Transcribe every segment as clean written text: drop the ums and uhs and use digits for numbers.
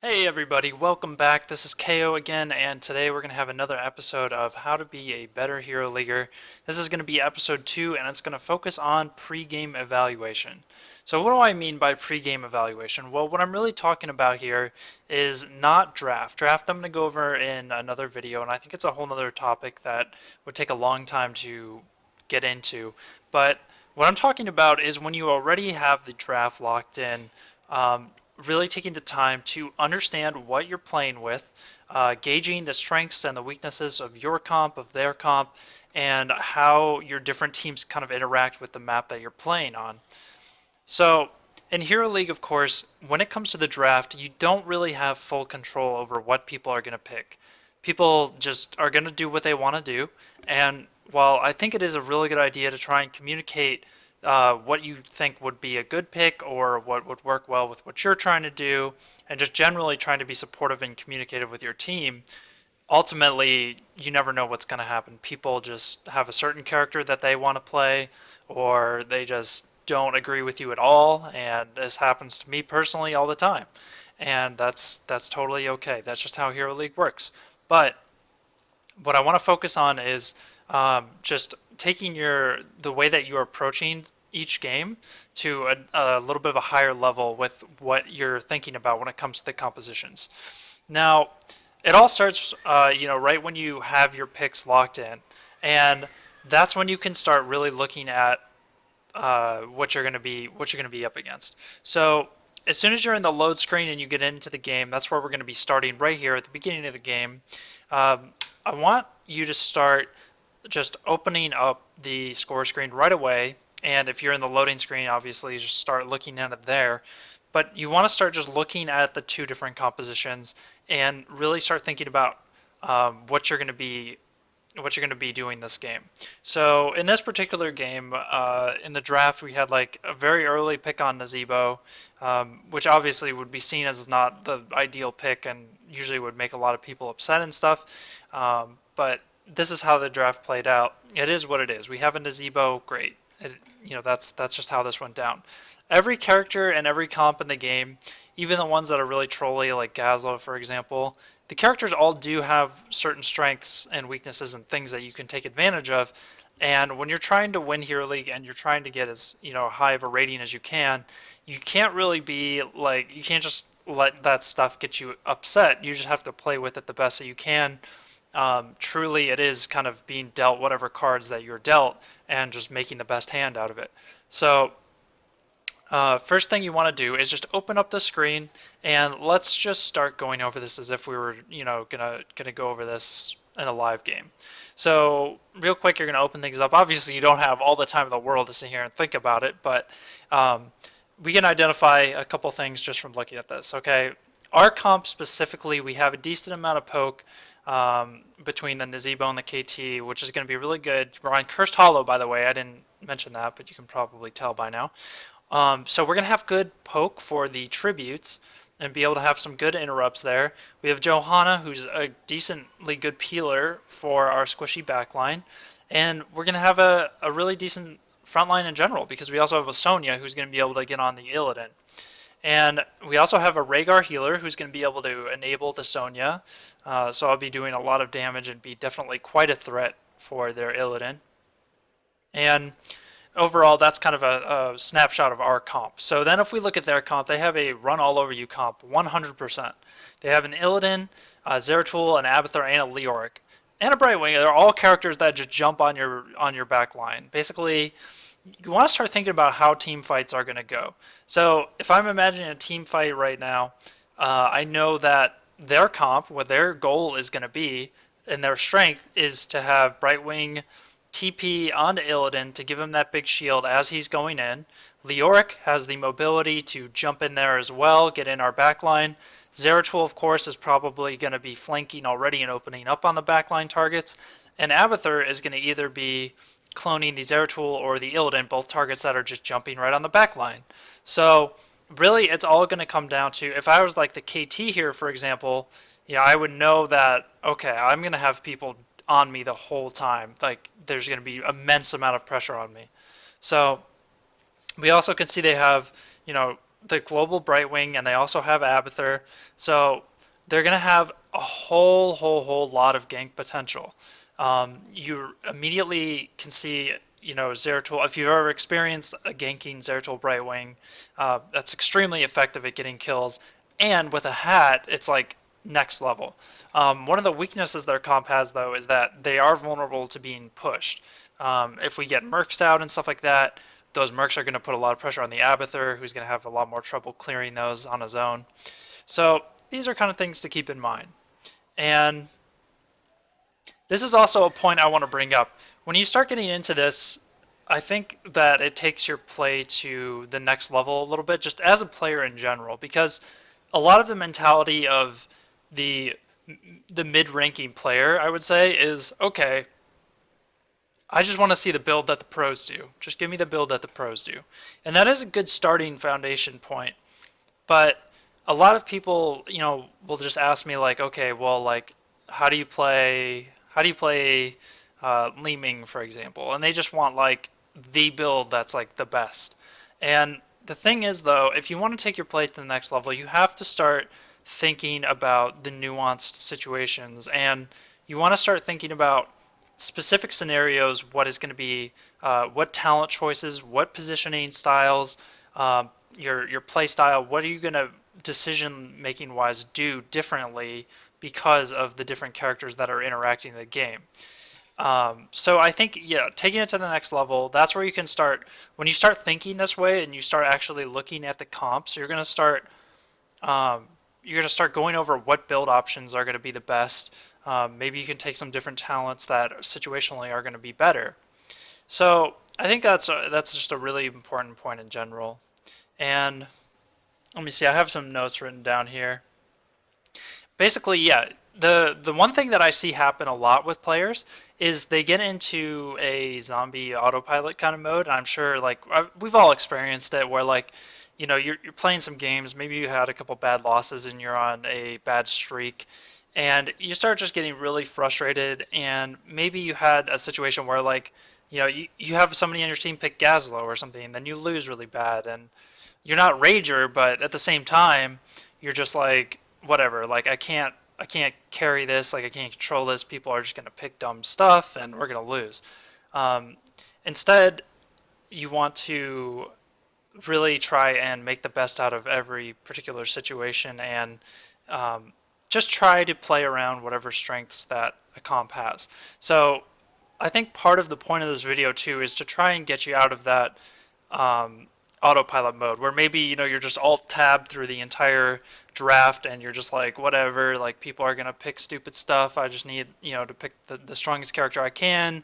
Hey everybody, welcome back. This is Kaeyoh again, and today we're going to have another episode of How to Be a Better Hero Leaguer. This is going to be episode 2, and it's going to focus on pre-game evaluation. So what do I mean by pre-game evaluation? Well, what I'm really talking about here is not draft. Draft I'm going to go over in another video, and I think it's a whole other topic that would take a long time to get into. But what I'm talking about is when you already have the draft locked in, um, really taking the time to understand what you're playing with, gauging the strengths and the weaknesses of your comp, of their comp, and how your different teams kind of interact with the map that you're playing on. So, in Hero League, of course, when it comes to the draft, you don't really have full control over what people are going to pick. People just are going to do what they want to do, and while I think it is a really good idea to try and communicate what you think would be a good pick or what would work well with what you're trying to do, and just generally trying to be supportive and communicative with your team, ultimately, you never know what's going to happen. People just have a certain character that they want to play, or they just don't agree with you at all, and this happens to me personally all the time. And that's totally okay. That's just how Hero League works. But what I want to focus on is just taking the way that you're approaching each game to a little bit of a higher level with what you're thinking about when it comes to the compositions. Now, it all starts, right when you have your picks locked in, and that's when you can start really looking at what you're going to be up against. So as soon as you're in the load screen and you get into the game, that's where we're going to be starting right here at the beginning of the game. I want you to start just opening up the score screen right away. And if you're in the loading screen, obviously just start looking at it there. But you want to start just looking at the two different compositions and really start thinking about what you're going to be doing this game. So in this particular game, in the draft, we had like a very early pick on Nazebo, which obviously would be seen as not the ideal pick and usually would make a lot of people upset and stuff. But this is how the draft played out. It is what it is. We have a Nazebo, great. That's just how this went down. Every character and every comp in the game, even the ones that are really trolly, like Gazlo, for example, the characters all do have certain strengths and weaknesses and things that you can take advantage of. And when you're trying to win Hero League and you're trying to get as high of a rating as you can't really be like you can't just let that stuff get you upset. You just have to play with it the best that you can. Truly, it is kind of being dealt whatever cards that you're dealt and just making the best hand out of it. So first thing you want to do is just open up the screen and let's just start going over this as if we were, gonna go over this in a live game. So real quick, you're gonna open things up. Obviously, you don't have all the time in the world to sit here and think about it, but we can identify a couple things just from looking at this. Okay, our comp specifically, we have a decent amount of poke between the Nazebo and the KT, which is going to be really good. We're on Cursed Hollow, by the way. I didn't mention that, but you can probably tell by now. So we're going to have good poke for the tributes and be able to have some good interrupts there. We have Johanna, who's a decently good peeler for our squishy backline. And we're going to have a really decent front line in general because we also have a Sonya who's going to be able to get on the Illidan. And we also have a Rhaegar healer who's going to be able to enable the Sonya. So I'll be doing a lot of damage and be definitely quite a threat for their Illidan. And overall, that's kind of a snapshot of our comp. So then if we look at their comp, they have a run all over you comp, 100%. They have an Illidan, Zeratul, an Abathur, and a Leoric. And a Brightwing. They're all characters that just jump on your back line. Basically, you want to start thinking about how team fights are going to go. So if I'm imagining a team fight right now, I know that their comp, what their goal is going to be, and their strength is to have Brightwing TP onto Illidan to give him that big shield as he's going in. Leoric has the mobility to jump in there as well, get in our backline. Zeratul, of course, is probably going to be flanking already and opening up on the backline targets. And Abathur is going to either be cloning the Zeratul or the Illidan, both targets that are just jumping right on the backline. So really, it's all going to come down to, if I was like the KT here, for example, I would know that, okay, I'm going to have people on me the whole time. Like, there's going to be immense amount of pressure on me. So we also can see they have, the global Brightwing, and they also have Abathur. So they're going to have a whole lot of gank potential. You immediately can see, Zeratul. If you've ever experienced a ganking Zeratul Brightwing, that's extremely effective at getting kills. And with a hat, it's like next level. One of the weaknesses their comp has, though, is that they are vulnerable to being pushed. If we get mercs out and stuff like that, those mercs are going to put a lot of pressure on the Abathur, who's going to have a lot more trouble clearing those on his own. So these are kind of things to keep in mind. And this is also a point I want to bring up. When you start getting into this, I think that it takes your play to the next level a little bit, just as a player in general, because a lot of the mentality of the the mid-ranking player, I would say, is okay. I just want to see the build that the pros do. Just give me the build that the pros do, and that is a good starting foundation point. But a lot of people, will just ask me like, okay, well, like, how do you play Li Ming, for example, and they just want like the build that's like the best. And the thing is, though, if you want to take your play to the next level, you have to start thinking about the nuanced situations, and you want to start thinking about specific scenarios. What is going to be, what talent choices, what positioning styles, your play style. What are you going to decision making wise do differently because of the different characters that are interacting in the game. So I think, yeah, taking it to the next level, that's where you can start. When you start thinking this way and you start actually looking at the comps, um, you're gonna start going over what build options are gonna be the best. Maybe you can take some different talents that situationally are gonna be better. So I think that's just a really important point in general. And let me see, I have some notes written down here. Basically, yeah, the one thing that I see happen a lot with players is they get into a zombie autopilot kind of mode. And I'm sure like we've all experienced it where like you're playing some games, maybe you had a couple bad losses and you're on a bad streak, and you start just getting really frustrated, and maybe you had a situation where like you have somebody on your team pick Gazlo or something, and then you lose really bad, and you're not rager, but at the same time, you're just like whatever. Like I can't carry this. Like I can't control this. People are just gonna pick dumb stuff, and we're gonna lose. Um, Instead, you want to really try and make the best out of every particular situation, and um, just try to play around whatever strengths that a comp has. So I think part of the point of this video too is to try and get you out of that um, autopilot mode where maybe you're just alt tab through the entire draft and you're just like whatever, like people are gonna pick stupid stuff. I just need to pick the strongest character I can,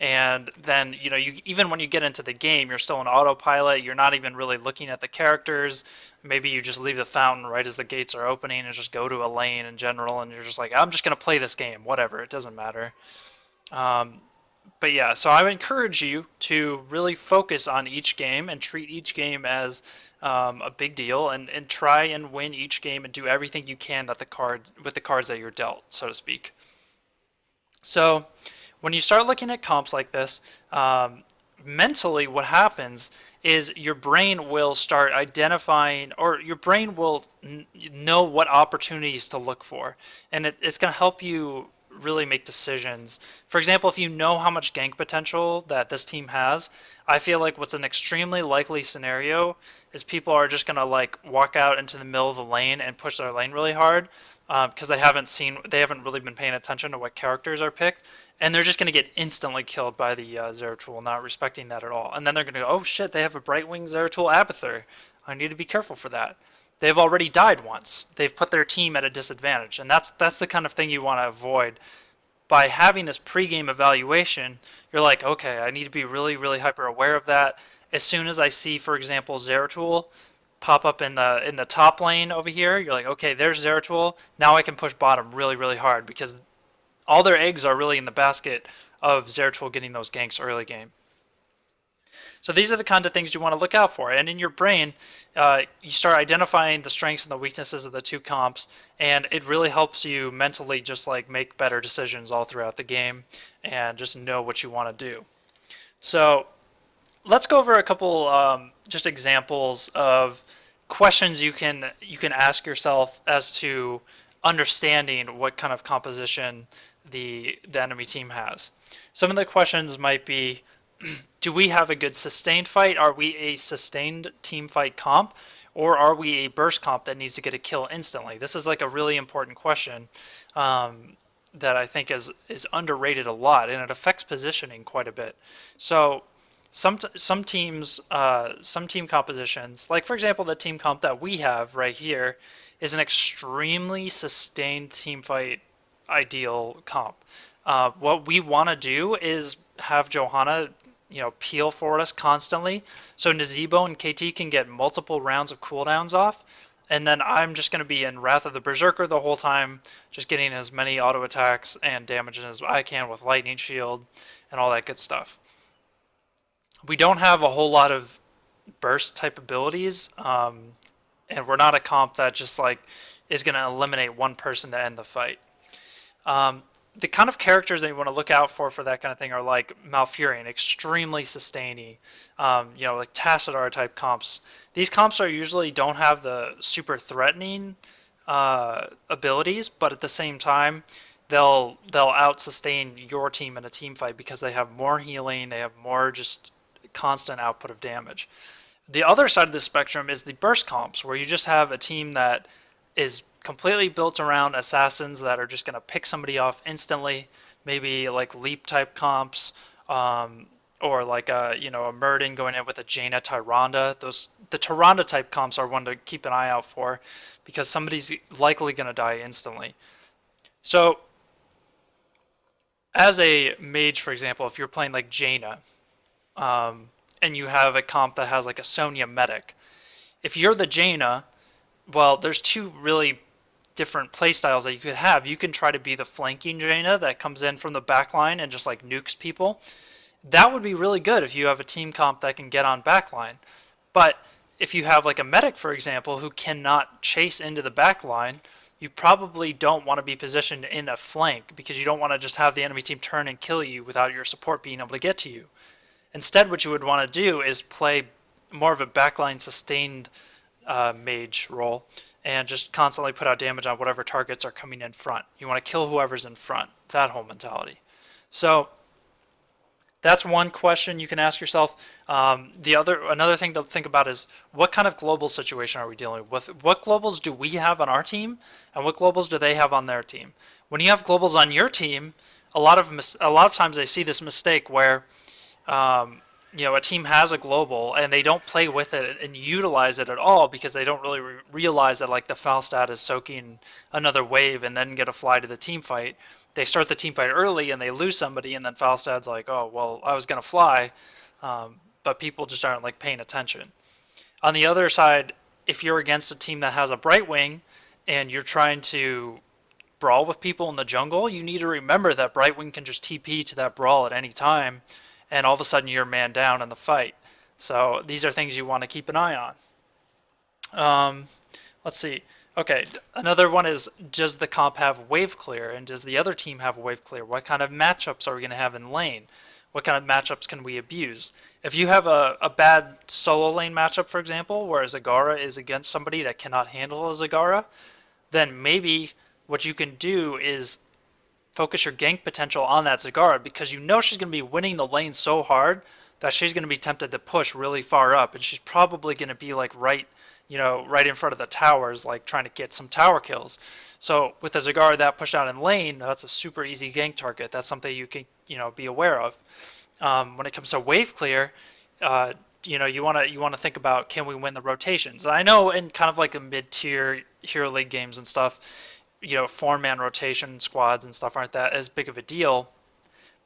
and then you even when you get into the game you're still in autopilot. You're not even really looking at the characters. Maybe you just leave the fountain right as the gates are opening and just go to a lane in general, and you're just like, I'm just gonna play this game, whatever, it doesn't matter. um, but yeah, so I would encourage you to really focus on each game and treat each game as a big deal, and try and win each game and do everything you can that the cards with the cards that you're dealt, so to speak. So when you start looking at comps like this, mentally what happens is your brain will start identifying, or your brain will know what opportunities to look for, and it's going to help you really make decisions. For example, if you know how much gank potential that this team has, I feel like what's an extremely likely scenario is people are just going to like walk out into the middle of the lane and push their lane really hard, because they haven't really been paying attention to what characters are picked, and they're just going to get instantly killed by the Zeratul, not respecting that at all. And then they're going to go, oh shit, they have a Brightwing Zeratul Abathur. I need to be careful for that. They've already died once. They've put their team at a disadvantage, and that's the kind of thing you want to avoid. By having this pregame evaluation, you're like, okay, I need to be really, really hyper aware of that. As soon as I see, for example, Zeratul pop up in the top lane over here, you're like, okay, there's Zeratul. Now I can push bottom really, really hard because all their eggs are really in the basket of Zeratul getting those ganks early game. So these are the kind of things you want to look out for. And in your brain, you start identifying the strengths and the weaknesses of the two comps, and it really helps you mentally just like make better decisions all throughout the game and just know what you want to do. So let's go over a couple just examples of questions you can ask yourself as to understanding what kind of composition the enemy team has. Some of the questions might be, do we have a good sustained fight? Are we a sustained team fight comp? Or are we a burst comp that needs to get a kill instantly? This is like a really important question that I think is underrated a lot, and it affects positioning quite a bit. So some teams, some team compositions, like for example the team comp that we have right here, is an extremely sustained team fight ideal comp. What we want to do is have Johanna, peel for us constantly, so Nazebo and KT can get multiple rounds of cooldowns off, and then I'm just going to be in Wrath of the Berserker the whole time, just getting as many auto attacks and damage as I can with Lightning Shield and all that good stuff. We don't have a whole lot of burst type abilities, and we're not a comp that just like is going to eliminate one person to end the fight. The kind of characters that you want to look out for that kind of thing are like Malfurion, extremely sustaining, like Tassadar type comps. These comps are usually don't have the super threatening abilities, but at the same time, they'll out sustain your team in a team fight because they have more healing, they have more just constant output of damage. The other side of the spectrum is the burst comps, where you just have a team that is completely built around assassins that are just going to pick somebody off instantly. Maybe like leap type comps, or like a Murden going in with a Jaina Tyrande. The Tyrande type comps are one to keep an eye out for, because somebody's likely going to die instantly. So, as a mage, for example, if you're playing like Jaina, and you have a comp that has like a Sonya medic, if you're the Jaina, well, there's two really different playstyles that you could have. You can try to be the flanking Jaina that comes in from the backline and just like nukes people. That would be really good if you have a team comp that can get on backline. But if you have like a medic, for example, who cannot chase into the backline, you probably don't want to be positioned in a flank, because you don't want to just have the enemy team turn and kill you without your support being able to get to you. Instead, what you would want to do is play more of a backline sustained mage role, and just constantly put out damage on whatever targets are coming in front. You want to kill whoever's in front. That whole mentality. So that's one question you can ask yourself. Another thing to think about is, what kind of global situation are we dealing with? What globals do we have on our team, and what globals do they have on their team? When you have globals on your team, a lot of times I see this mistake where a team has a global and they don't play with it and utilize it at all, because they don't really realize that like the Falstad is soaking another wave and then get a fly to the team fight. They start the team fight early and they lose somebody, and then Falstad's like, oh well, I was gonna fly, but people just aren't like paying attention. On the other side, if you're against a team that has a Brightwing and you're trying to brawl with people in the jungle, you need to remember that Brightwing can just TP to that brawl at any time, and all of a sudden you're man down in the fight. So these are things you want to keep an eye on. Let's see. Okay, another one is, does the comp have wave clear, and does the other team have wave clear? What kind of matchups are we going to have in lane? What kind of matchups can we abuse? If you have a bad solo lane matchup, for example, where Zagara is against somebody that cannot handle a Zagara, then maybe what you can do is focus your gank potential on that Zagara, because you know she's going to be winning the lane so hard that she's going to be tempted to push really far up, and she's probably going to be like right in front of the towers, like trying to get some tower kills. So with a Zagara that pushed out in lane, that's a super easy gank target. That's something you can be aware of. When it comes to wave clear, you want to think about, can we win the rotations? And I know in kind of like a mid-tier Hero League games and stuff, 4-man rotation squads and stuff aren't that as big of a deal.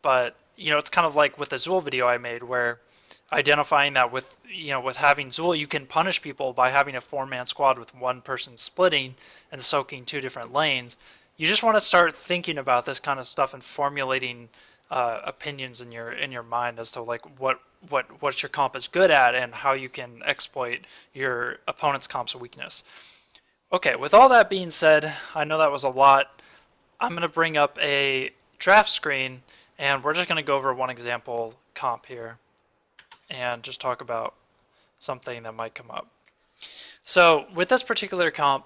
But it's kind of like with the Zool video I made, where identifying that with having Zool, you can punish people by having a 4-man squad with one person splitting and soaking 2 different lanes. You just want to start thinking about this kind of stuff and formulating opinions in your mind as to like what your comp is good at and how you can exploit your opponent's comp's weakness. Okay, with all that being said, I know that was a lot. I'm going to bring up a draft screen, and we're just going to go over one example comp here and just talk about something that might come up. So with this particular comp,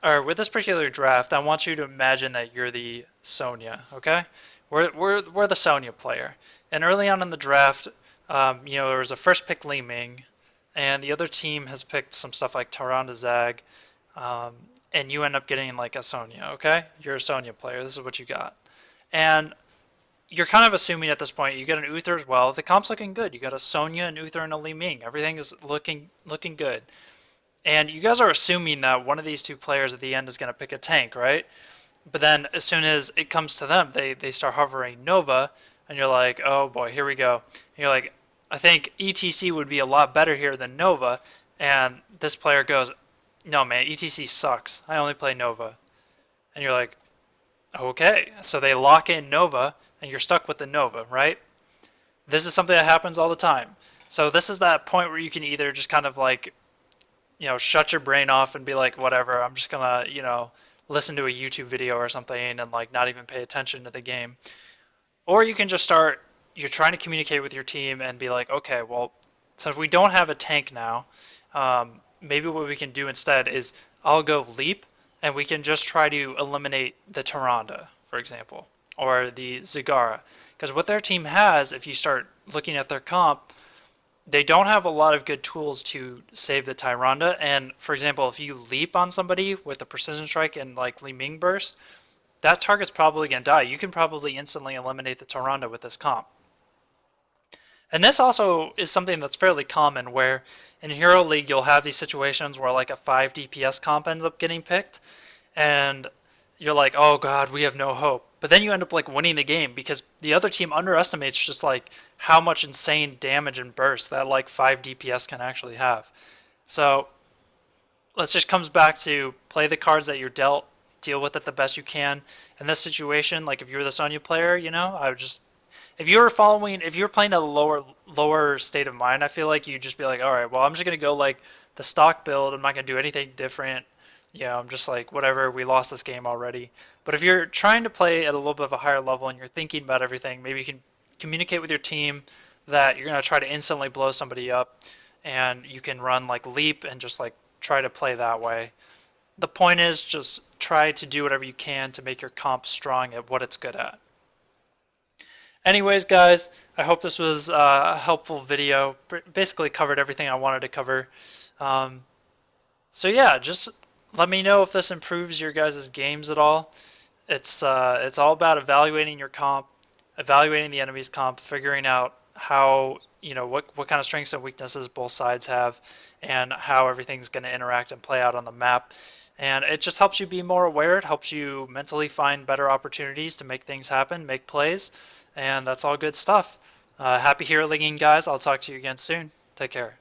or with this particular draft, I want you to imagine that you're the Sonya, okay? We're the Sonya player. And early on in the draft, there was a first pick Li Ming, and the other team has picked some stuff like Tyrande Zag, um, and you end up getting like a Sonya, okay? You're a Sonya player. This is what you got. And you're kind of assuming at this point you get an Uther as well. The comp's looking good. You got a Sonya, an Uther, and a Li Ming. Everything is looking good. And you guys are assuming that one of these two players at the end is going to pick a tank, right? But then as soon as it comes to them, they start hovering Nova, and you're like, oh boy, here we go. And you're like, I think ETC would be a lot better here than Nova. And this player goes, no man, ETC sucks. I only play Nova. And you're like, okay. So they lock in Nova, and you're stuck with the Nova, right? This is something that happens all the time. So this is that point where you can either just kind of like shut your brain off and be like, whatever, I'm just gonna, listen to a YouTube video or something and like not even pay attention to the game. Or you can just start, you're trying to communicate with your team and be like, okay, well, so if we don't have a tank now, maybe what we can do instead is I'll go leap and we can just try to eliminate the Tyrande, for example, or the Zagara. Because what their team has, if you start looking at their comp, they don't have a lot of good tools to save the Tyrande. And for example, if you leap on somebody with a precision strike and like Li Ming burst, that target's probably gonna die. You can probably instantly eliminate the Tyrande with this comp. And this also is something that's fairly common where in Hero League you'll have these situations where like a 5 DPS comp ends up getting picked and you're like, oh god, we have no hope. But then you end up like winning the game because the other team underestimates just like how much insane damage and burst that like 5 DPS can actually have. So let's just comes back to play the cards that you're dealt, deal with it the best you can. In this situation, like if you were the Sonya player, I would just if you were following if you were playing a lower state of mind, I feel like you'd just be like, all right, well I'm just gonna go like the stock build. I'm not gonna do anything different. I'm just like, whatever, we lost this game already. But if you're trying to play at a little bit of a higher level and you're thinking about everything, maybe you can communicate with your team that you're going to try to instantly blow somebody up and you can run like leap and just like try to play that way. The point is just try to do whatever you can to make your comp strong at what it's good at. Anyways, guys, I hope this was a helpful video. Basically covered everything I wanted to cover. So yeah, just let me know if this improves your guys' games at all. It's all about evaluating your comp, evaluating the enemy's comp, figuring out how what kind of strengths and weaknesses both sides have, and how everything's going to interact and play out on the map. And it just helps you be more aware. It helps you mentally find better opportunities to make things happen, make plays, and that's all good stuff. Happy hero leaguing, guys. I'll talk to you again soon. Take care.